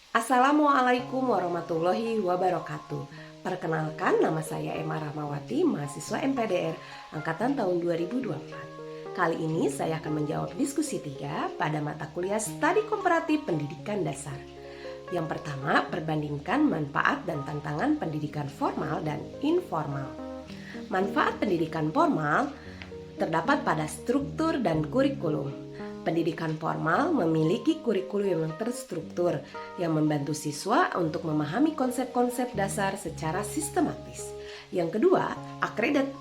Assalamualaikum warahmatullahi wabarakatuh. Perkenalkan, nama saya Emma Rahmawati, mahasiswa MPDR angkatan tahun 2024. Kali ini saya akan menjawab diskusi 3 pada mata kuliah Studi Komparatif Pendidikan Dasar. Yang pertama, perbandingkan manfaat dan tantangan pendidikan formal dan informal. Manfaat pendidikan formal terdapat pada struktur dan kurikulum. Pendidikan formal memiliki kurikulum yang terstruktur yang membantu siswa untuk memahami konsep-konsep dasar secara sistematis. Yang kedua,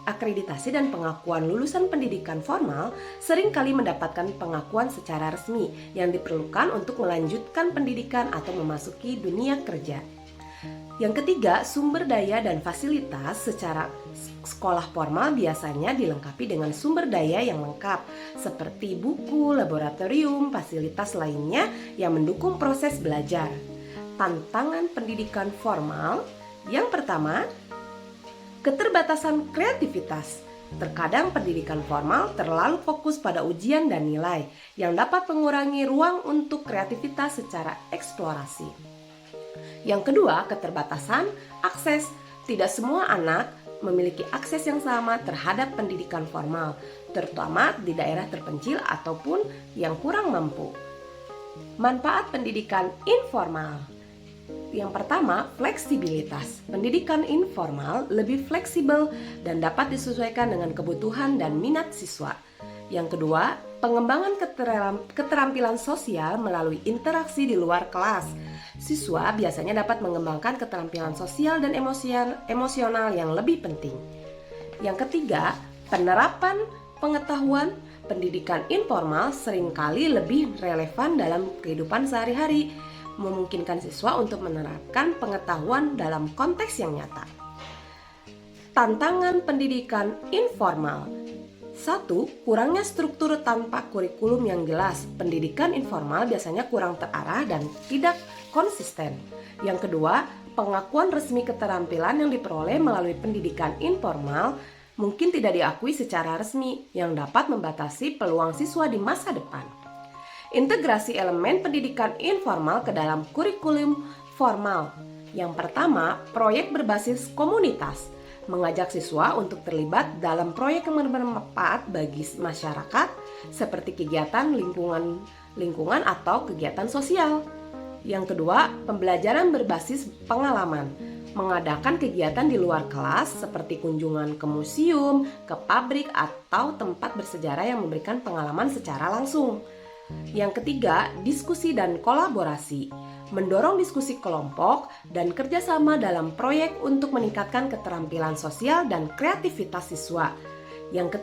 akreditasi dan pengakuan lulusan pendidikan formal seringkali mendapatkan pengakuan secara resmi yang diperlukan untuk melanjutkan pendidikan atau memasuki dunia kerja. Yang ketiga, sumber daya dan fasilitas. Secara sekolah formal biasanya dilengkapi dengan sumber daya yang lengkap seperti buku, laboratorium, fasilitas lainnya yang mendukung proses belajar. Tantangan pendidikan formal yang pertama, keterbatasan kreativitas. Terkadang pendidikan formal terlalu fokus pada ujian dan nilai yang dapat mengurangi ruang untuk kreativitas secara eksplorasi. Yang kedua, keterbatasan akses. Tidak semua anak memiliki akses yang sama terhadap pendidikan formal, terutama di daerah terpencil ataupun yang kurang mampu. Manfaat pendidikan informal. Yang pertama, fleksibilitas. Pendidikan informal lebih fleksibel dan dapat disesuaikan dengan kebutuhan dan minat siswa. Yang kedua, pengembangan keterampilan sosial melalui interaksi di luar kelas. Siswa biasanya dapat mengembangkan keterampilan sosial dan emosional yang lebih penting. Yang ketiga, penerapan pengetahuan. Pendidikan informal seringkali lebih relevan dalam kehidupan sehari-hari, memungkinkan siswa untuk menerapkan pengetahuan dalam konteks yang nyata. Tantangan pendidikan informal. 1. Kurangnya struktur tanpa kurikulum yang jelas. Pendidikan informal biasanya kurang terarah dan tidak konsisten. Yang kedua, pengakuan resmi keterampilan yang diperoleh melalui pendidikan informal mungkin tidak diakui secara resmi, yang dapat membatasi peluang siswa di masa depan. Integrasi elemen pendidikan informal ke dalam kurikulum formal. Yang pertama, proyek berbasis komunitas. Mengajak siswa untuk terlibat dalam proyek yang bermanfaat bagi masyarakat seperti kegiatan lingkungan atau kegiatan sosial. Yang kedua, pembelajaran berbasis pengalaman. Mengadakan kegiatan di luar kelas seperti kunjungan ke museum, ke pabrik atau tempat bersejarah yang memberikan pengalaman secara langsung. Yang ketiga, diskusi dan kolaborasi. Mendorong diskusi kelompok dan kerjasama dalam proyek untuk meningkatkan keterampilan sosial dan kreativitas siswa. Yang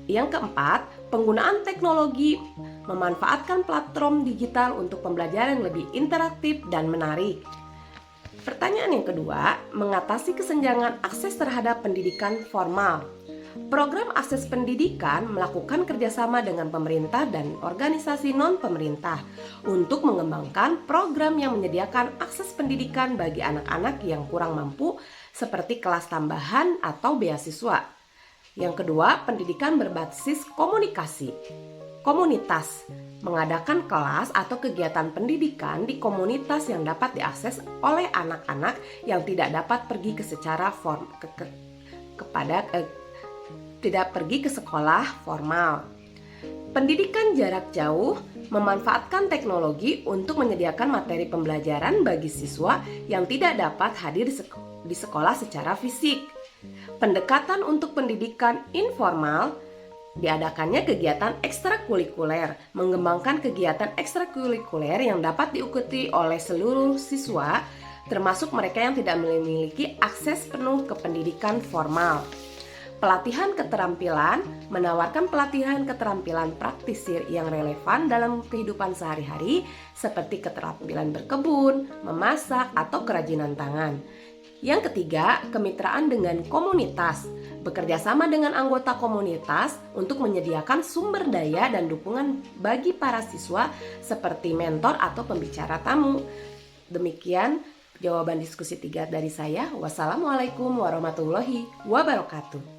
keempat, penggunaan teknologi, memanfaatkan platform digital untuk pembelajaran yang lebih interaktif dan menarik. Pertanyaan yang kedua, mengatasi kesenjangan akses terhadap pendidikan formal. Program akses pendidikan melakukan kerjasama dengan pemerintah dan organisasi non-pemerintah untuk mengembangkan program yang menyediakan akses pendidikan bagi anak-anak yang kurang mampu seperti kelas tambahan atau beasiswa. Yang kedua, pendidikan berbasis komunikasi. Komunitas mengadakan kelas atau kegiatan pendidikan di komunitas yang dapat diakses oleh anak-anak yang tidak dapat pergi tidak pergi ke sekolah formal. Pendidikan jarak jauh memanfaatkan teknologi untuk menyediakan materi pembelajaran bagi siswa yang tidak dapat hadir di sekolah secara fisik. Pendekatan untuk pendidikan informal, diadakannya kegiatan ekstrakurikuler, mengembangkan kegiatan ekstrakurikuler yang dapat diikuti oleh seluruh siswa, termasuk mereka yang tidak memiliki akses penuh ke pendidikan formal. Pelatihan keterampilan menawarkan pelatihan keterampilan praktisir yang relevan dalam kehidupan sehari-hari seperti keterampilan berkebun, memasak, atau kerajinan tangan. Yang ketiga, kemitraan dengan komunitas. Bekerja sama dengan anggota komunitas untuk menyediakan sumber daya dan dukungan bagi para siswa seperti mentor atau pembicara tamu. Demikian jawaban diskusi 3 dari saya. Wassalamualaikum warahmatullahi wabarakatuh.